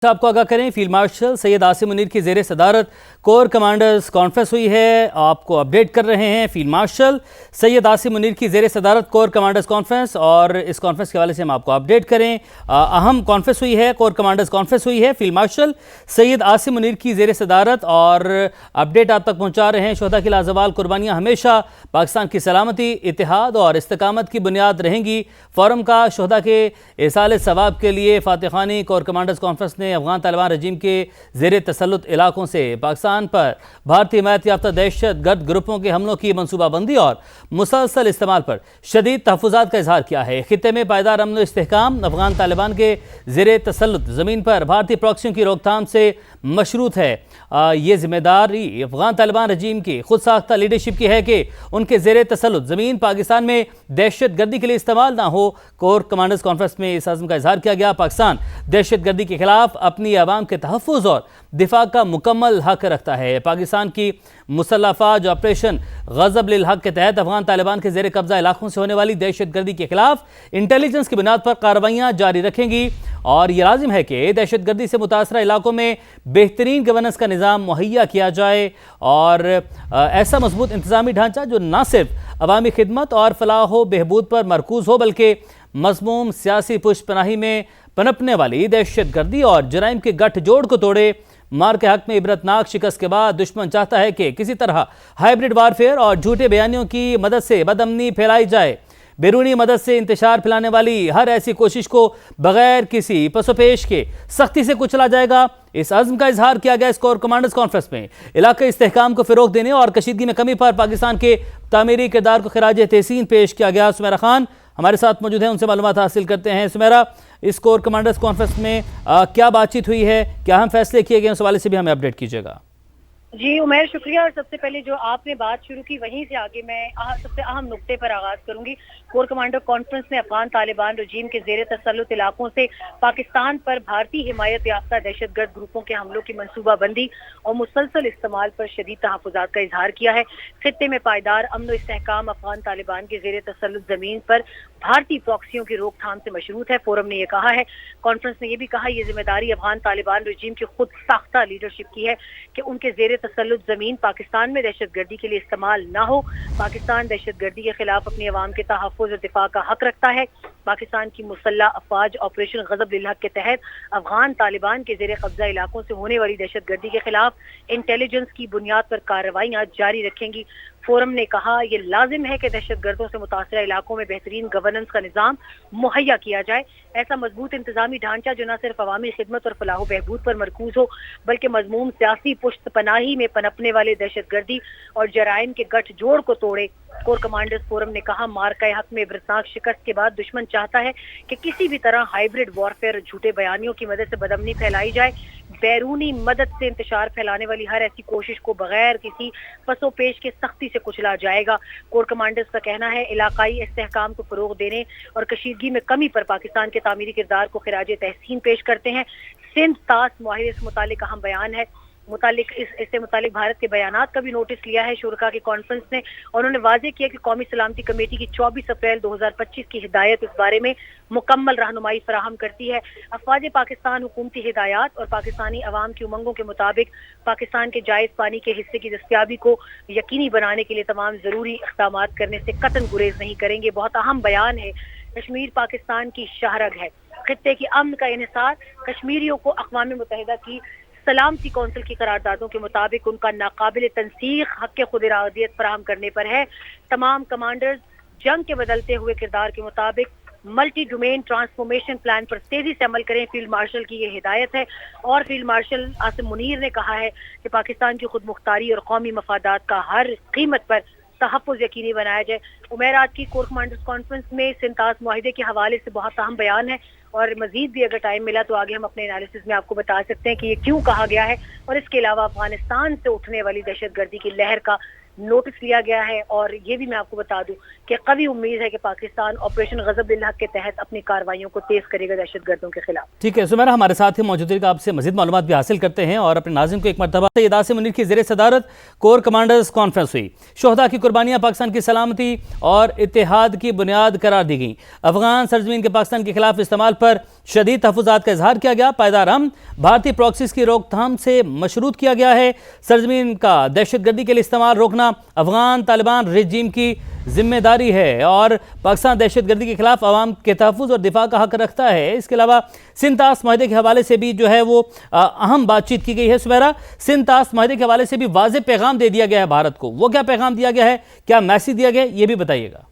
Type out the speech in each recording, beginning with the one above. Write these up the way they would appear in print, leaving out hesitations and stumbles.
आपको आगाह करें, फील्ड मार्शल सैयद आसिम मुनीर की ज़ेर सदारत कोर कमांडर्स कॉन्फ्रेंस हुई है। आपको अपडेट कर रहे हैं फील्ड मार्शल सैयद आसिम मुनीर की ज़ेर सदारत कोर कमांडर्स कॉन्फ्रेंस, और इस कॉन्फ्रेंस के हवाले से हम आपको अपडेट करें। अहम कॉन्फ्रेंस हुई है, कोर कमांडर्स कॉन्फ्रेंस हुई है। फील्ड मार्शल सैयद आसिम मुनीर की ज़ेर सदारत और अपडेट आप तक पहुँचा रहे हैं। शोहदा की लाजवाल कुर्बानियाँ हमेशा पाकिस्तान की सलामती, इत्तेहाद और इस्तकामत की बुनियाद रहेंगी। फोरम का शोहदा के इसाले सवाब के लिए फातिहानी कोर कमांडर्स कॉन्फ्रेंस ने अफगान तालिबान रजीम के ज़ेर तसल्लुत इलाकों से पाकिस्तान पर भारतीय हिमायत याफ्ता दहशत गर्द ग्रुपों के हमलों की मनसूबाबंदी और मुसलसल इस्तेमाल पर शदीद तहफ़्फ़ुज़ात का इजहार किया है। खित्ते में पायदार अमन व इस्तेहकाम अफगान तालिबान के ज़ेर तसल्लुत ज़मीन पर भारतीय प्रॉक्सियों की रोकथाम से मशरूत है। ये जिम्मेदारी अफगान तालिबान रजीम की खुद साख्ता लीडरशिप की है कि उनके ज़ेर तसल्लुत ज़मीन पाकिस्तान में दहशत गर्दी के लिए इस्तेमाल ना हो। कोर कमांडर्स कॉन्फ्रेंस में इस आज़म का इजहार किया गया। पाकिस्तान दहशत गर्दी के खिलाफ अपनी आवाम के तहफ़्फ़ुज़ और दिफा का मुकम्मल हक रखता है। पाकिस्तान की मुसल्लह फ़ौज ऑपरेशन ग़ज़ब लिल हक़ के तहत अफगान तालिबान के ज़ेर कब्ज़ा इलाकों से होने वाली दहशत गर्दी के खिलाफ इंटेलिजेंस की बुनियाद पर कार्रवाइयाँ जारी रखेंगी, और ये लाजिम है कि दहशत गर्दी से मुतासरा इलाकों में बेहतरीन गवर्नेंस का निज़ाम मुहैया किया जाए और ऐसा मजबूत इंतज़ामी ढांचा जो न सिर्फ अवामी खिदमत और फलाह व बहबूद पर मरकूज़ हो, बल्कि मज़मूम सियासी पुष्पनाही में पनपने वाली दहशत गर्दी और जराइम के गठजोड़ को तोड़े। मार के हक में इबरतनाक शिकस्त के बाद दुश्मन चाहता है कि किसी तरह हाइब्रिड वारफेयर और झूठे बयानियों की मदद से बदअमनी फैलाई जाए। बैरूनी मदद से इंतशार फैलाने वाली हर ऐसी कोशिश को बगैर किसी पसोपेश के सख्ती से कुचला जाएगा। इस अज़्म का इजहार किया गया इस कोर कमांडर्स कॉन्फ्रेंस में। इलाके इस्तेहकाम को फ़रोग़ देने और कशीदगी में कमी पर पाकिस्तान के तामीरी किरदार को खिराज तहसीन पेश किया गया। सुमेरा खान हमारे साथ मौजूद हैं, उनसे मालूमात हासिल करते हैं। सुमेरा, इस कोर कमांडर्स कॉन्फ्रेंस में क्या बातचीत हुई है, क्या अहम फैसले किए गए, उस हवाले से भी हमें अपडेट कीजिएगा। जी उमैर, शुक्रिया। और सबसे पहले जो आपने बात शुरू की वहीं से आगे मैं सबसे अहम नुक्ते पर आगाज करूंगी। कोर कमांडर कॉन्फ्रेंस ने अफगान तालिबान रजीम के ज़ेर तसल्लुत इलाकों से पाकिस्तान पर भारतीय हिमायत याफ्ता दहशत गर्द ग्रुपों के हमलों की मनसूबाबंदी और मुसलसल इस्तेमाल पर शदीद तहफ़्फ़ुज़ात का इजहार किया है। खित्ते में पायदार अमन व इस्तेहकाम अफगान तालिबान के ज़ेर तसल्लुत ज़मीन पर भारतीय प्रॉक्सियों की रोकथाम से मशरूत है। फोरम ने यह कहा है, कॉन्फ्रेंस ने यह भी कहा, यह जिम्मेदारी अफगान तालिबान रजीम की खुद साख्ता लीडरशिप की है कि उनके ज़ेर तसल्लुत ज़मीन पाकिस्तान में दहशत गर्दी के लिए इस्तेमाल ना हो। पाकिस्तान दहशत गर्दी के खिलाफ अपनी आवाम के तहफ़्फ़ुज़ और दिफा का हक रखता है। पाकिस्तान की मुसल्लह अफ़वाज ऑपरेशन ग़ज़ब लिल हक़ के तहत अफगान तालिबान के ज़ेर कब्ज़ा इलाकों से होने वाली दहशत गर्दी के खिलाफ इंटेलिजेंस की बुनियाद पर कार्रवाइयाँ जारी रखेंगी। फोरम ने कहा, यह लाजिम है कि दहशत गर्दों से मुतासरा इलाकों में बेहतरीन गवर्नेंस का निज़ाम मुहैया किया जाए। ऐसा मजबूत इंतजामी ढांचा जो न सिर्फ अवामी खिदमत और फलाह बहबूद पर मरकूज हो, बल्कि मजमूम सियासी पुश्त पनाही में पनपने वाले दहशत गर्दी और जराइम के गठजोड़ को तोड़े। कोर कमांडर्स फोरम ने कहा, मार्का हक में इबरतनाक शिकस्त के बाद दुश्मन चाहता है कि किसी भी तरह हाइब्रिड वॉरफेयर और झूठे बयानियों की मदद से बदअमनी फैलाई जाए। बैरूनी मदद से इंतशार फैलाने वाली हर ऐसी कोशिश को बगैर किसी पसोपेश के सख्ती से कुचला जाएगा। कोर कमांडर्स का कहना है, इलाकाई इस्तेहकाम को फ़रोग़ देने और कशीदगी में कमी पर पाकिस्तान के तामीरी किरदार को खिराज तहसीन पेश करते हैं। सिंध तास मुआहिदे से मुतालिक अहम बयान है। इससे मुतालिक भारत के बयानात का भी नोटिस लिया है शुरा की कॉन्फ्रेंस ने, और उन्होंने वाज़ेह किया कि कौमी सलामती कमेटी की 24 अप्रैल 2025 की हिदायत इस बारे में मुकम्मल रहनुमाई फराहम करती है। अफवाज पाकिस्तान हुकूमती हिदायत और पाकिस्तानी अवाम की उमंगों के मुताबिक पाकिस्तान के जायज़ पानी के हिस्से की दस्तियाबी को यकीनी बनाने के लिए तमाम ज़रूरी इक़दाम करने से कतन गुरेज नहीं करेंगे। बहुत अहम बयान है। कश्मीर पाकिस्तान की शाहरग है। खित्ते की अमन का इन्हिसार कश्मीरियों को अक़वाम मुत्तहिदा की सलामती कौंसिल की करारदादों के मुताबिक उनका नाकाबिल तनसीख हक़ खुद इरादियत फराहम करने पर है। तमाम कमांडर्स जंग के बदलते हुए किरदार के मुताबिक मल्टी डोमेन ट्रांसफॉर्मेशन प्लान पर तेजी से अमल करें। फील्ड मार्शल की यह हिदायत है। और फील्ड मार्शल आसिम मुनीर ने कहा है कि पाकिस्तान की खुद मुख्तारी और कौमी मफादात का हर कीमत पर तहफ़्फ़ुज़ यकीनी बनाया जाए। उमैर, आज की कोर कमांडर्स कॉन्फ्रेंस में सिंतास मुआहिदे के हवाले से बहुत अहम बयान है, और मजीद भी अगर टाइम मिला तो आगे हम अपने एनालिसिस में आपको बता सकते हैं कि ये क्यों कहा गया है, और इसके अलावा अफगानिस्तान से उठने वाली दहशत गर्दी की लहर का नोटिस लिया गया है। और ये भी मैं आपको बता दूं कि कभी उम्मीद है कि पाकिस्तान ऑपरेशन गज़ब-उल-हक के तहत अपनी कार्रवाइयों को तेज करेगा दहशतगर्दों के खिलाफ। ठीक है सुमेरा, हमारे साथ ही मौजूद रहिएगा, आपसे मजीद मालूमात भी हासिल करते हैं। और अपने नाज़रीन को एक मरतबा सैयद आसिम मुनीर की ज़ेर सदारत कोर कमांडर्स कॉन्फ्रेंस हुई। शोहदा की कुर्बानियाँ पाकिस्तान की सलामती और इत्तेहाद की बुनियाद करार दी गई। अफगान सरजमीन के पाकिस्तान के खिलाफ इस्तेमाल पर शदीद तहफ़्फ़ुज़ात का इजहार किया गया। पायदार अमन भारतीय प्रॉक्सीज़ की रोकथाम से मशरूत किया गया है। सरजमीन का दहशतगर्दी के लिए इस्तेमाल रोकना अफगान तालिबान रेजीम की जिम्मेदारी है और पाकिस्तान दहशतगर्दी के खिलाफ अवाम के तहफ़्फ़ुज़ और दिफा का हक रखता है। इसके अलावा सिंध-तास माहदे के हवाले से भी जो है वो अहम बातचीत की गई है। सुमेरा, सिंध-तास माहदे के हवाले से भी वाज़ेह पैगाम दे दिया गया है भारत को, वो क्या पैगाम दिया गया है, क्या मैसेज दिया गया है, ये भी बताइएगा।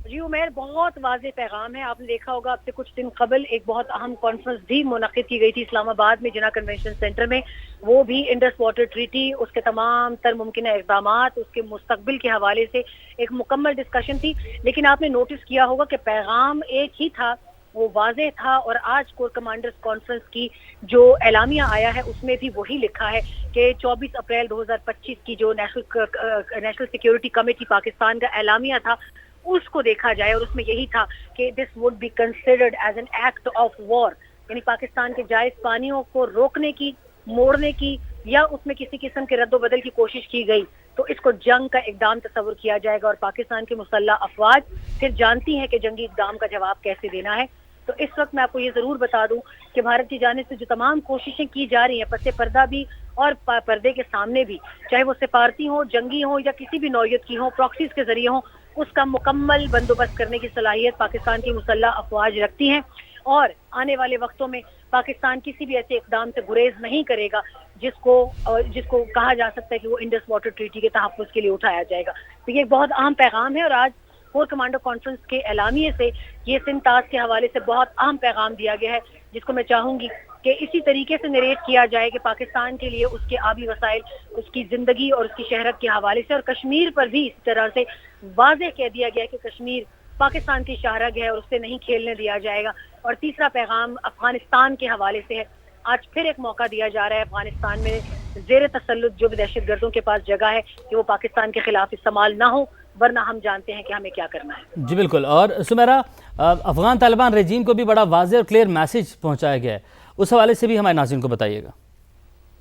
जी उमैर, बहुत वाज़ेह पैगाम है। आपने देखा होगा अब से कुछ दिन कबल एक बहुत अहम कॉन्फ्रेंस भी मुनक़िद की गई थी इस्लामाबाद में जिना कन्वेंशन सेंटर में। वो भी इंडस वाटर ट्रीटी, उसके तमाम तर मुमकिन इक़दामात, उसके मुस्तक़बिल के हवाले से एक मुकम्मल डिस्कशन थी। लेकिन आपने नोटिस किया होगा कि पैगाम एक ही था, वो वाज़ेह था। और आज कोर कमांडर्स कॉन्फ्रेंस की जो एलामिया आया है उसमें भी वही लिखा है कि 24 अप्रैल 2025 की जो नेशनल सिक्योरिटी कमेटी पाकिस्तान का एलामिया था उसको देखा जाए। और उसमें यही था कि this would be considered as an act of war, यानी पाकिस्तान के जायज पानियों को रोकने की, मोड़ने की या उसमें किसी किस्म के रद्द-ओ-बदल की कोशिश की गई तो इसको जंग का इक़दाम तस्वुर किया जाएगा। और पाकिस्तान की मुसल्लह अफवाज फिर जानती हैं कि जंगी इक़दाम का जवाब कैसे देना है। तो इस वक्त मैं आपको ये ज़रूर बता दूं कि भारत की जानिब से जो तमाम कोशिशें की जा रही हैं पसे पर्दा भी और पर्दे के सामने भी, चाहे वो सिफारती हो, जंगी हो या किसी भी नौयत की हो, प्रॉक्सीज के जरिए हो, उसका मुकम्मल बंदोबस्त करने की सलाहियत पाकिस्तान की मुसल्लह अफवाज रखती हैं। और आने वाले वक्तों में पाकिस्तान किसी भी ऐसे इक़दाम से गुरेज नहीं करेगा जिसको कहा जा सकता है कि वो इंडस वाटर ट्रीटी के तहफ़्फ़ुज़ के लिए उठाया जाएगा। तो ये एक बहुत अहम पैगाम है। और आज कोर कमांडर कॉन्फ्रेंस के एलामिये से ये सिंध-तास के हवाले से बहुत अहम पैगाम दिया गया है, जिसको मैं चाहूंगी कि इसी तरीके से नरेट किया जाए कि पाकिस्तान के लिए उसके आबी वसाइल, उसकी जिंदगी और उसकी शहरत के हवाले से, और कश्मीर पर भी इसी तरह से वाज़ेह कह दिया गया कि कश्मीर पाकिस्तान की शाहरग है और उससे नहीं खेलने दिया जाएगा। और तीसरा पैगाम अफगानिस्तान के हवाले से है। आज फिर एक मौका दिया जा रहा है अफगानिस्तान में ज़ेर तसल्लुत जो भी दहशतगर्दों के पास जगह है कि वो पाकिस्तान के खिलाफ इस्तेमाल ना हो, वरना हम जानते हैं कि हमें क्या करना है। जी बिल्कुल। और सुमेरा, अफगान तालिबान रेजीम को भी बड़ा वाज़ेह और क्लियर मैसेज पहुंचाया गया है, उस हवाले से भी हमारे नाज़रीन को बताइएगा।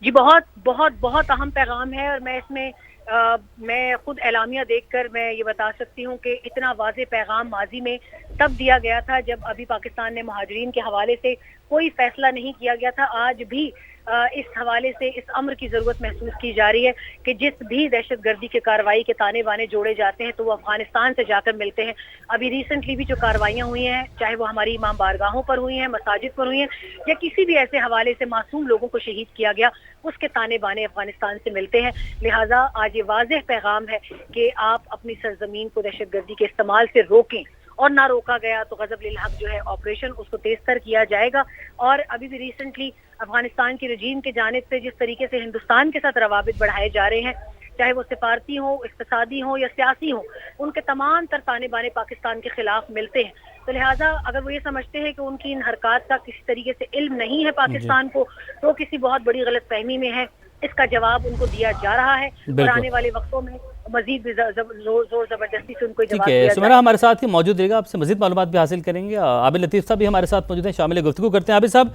जी बहुत बहुत बहुत अहम पैगाम है। और मैं इसमें मैं खुद एलामिया देखकर मैं ये बता सकती हूँ कि इतना वाज़ेह पैगाम माजी में तब दिया गया था जब अभी पाकिस्तान ने मुहाजिरीन के हवाले से कोई फैसला नहीं किया गया था। आज भी इस हवाले से इस अम्र की ज़रूरत महसूस की जा रही है कि जिस भी दहशतगर्दी के कार्रवाई के ताने बाने जोड़े जाते हैं तो वो अफगानिस्तान से जाकर मिलते हैं। अभी रिसेंटली भी जो कार्रवाइयाँ हुई हैं, चाहे वो हमारी इमाम बारगाहों पर हुई हैं, मसाजिद पर हुई हैं, या किसी भी ऐसे हवाले से मासूम लोगों को शहीद किया गया, उसके ताने बाने अफगानिस्तान से मिलते हैं। लिहाजा आज ये वाज़ेह पैगाम है कि आप अपनी सरजमीन को दहशतगर्दी के इस्तेमाल से रोकें, और ना रोका गया तो गज़ब-उल-हक जो है ऑपरेशन उसको तेज तर किया जाएगा। और अभी भी रिसेंटली अफगानिस्तान की रजीम की जानिब से जिस तरीके से हिंदुस्तान के साथ रवाबित बढ़ाए जा रहे हैं, चाहे वो सिफारती हो, इक़्तिसादी हो या सियासी हो, उनके तमाम तर ताने बाने पाकिस्तान के खिलाफ मिलते हैं। तो लिहाजा अगर वो ये समझते हैं कि उनकी इन हरकत का किसी तरीके से इल्म नहीं है पाकिस्तान को, तो किसी बहुत बड़ी गलतफहमी में है। इसका जवाब उनको दिया जा रहा है और आने वाले वक्तों में मजीद भी जोर जबरदस्ती से उनको जवाब दिया जाएगा। सुमेरा हमारे साथ ही मौजूद रहेगा, आपसे मजीद मालूमात भी हासिल करेंगे। आबिद लतीफ़ साहब भी हमारे साथ मौजूद हैं, शामिल गुफ्तगू करते हैं। आबिद साहब,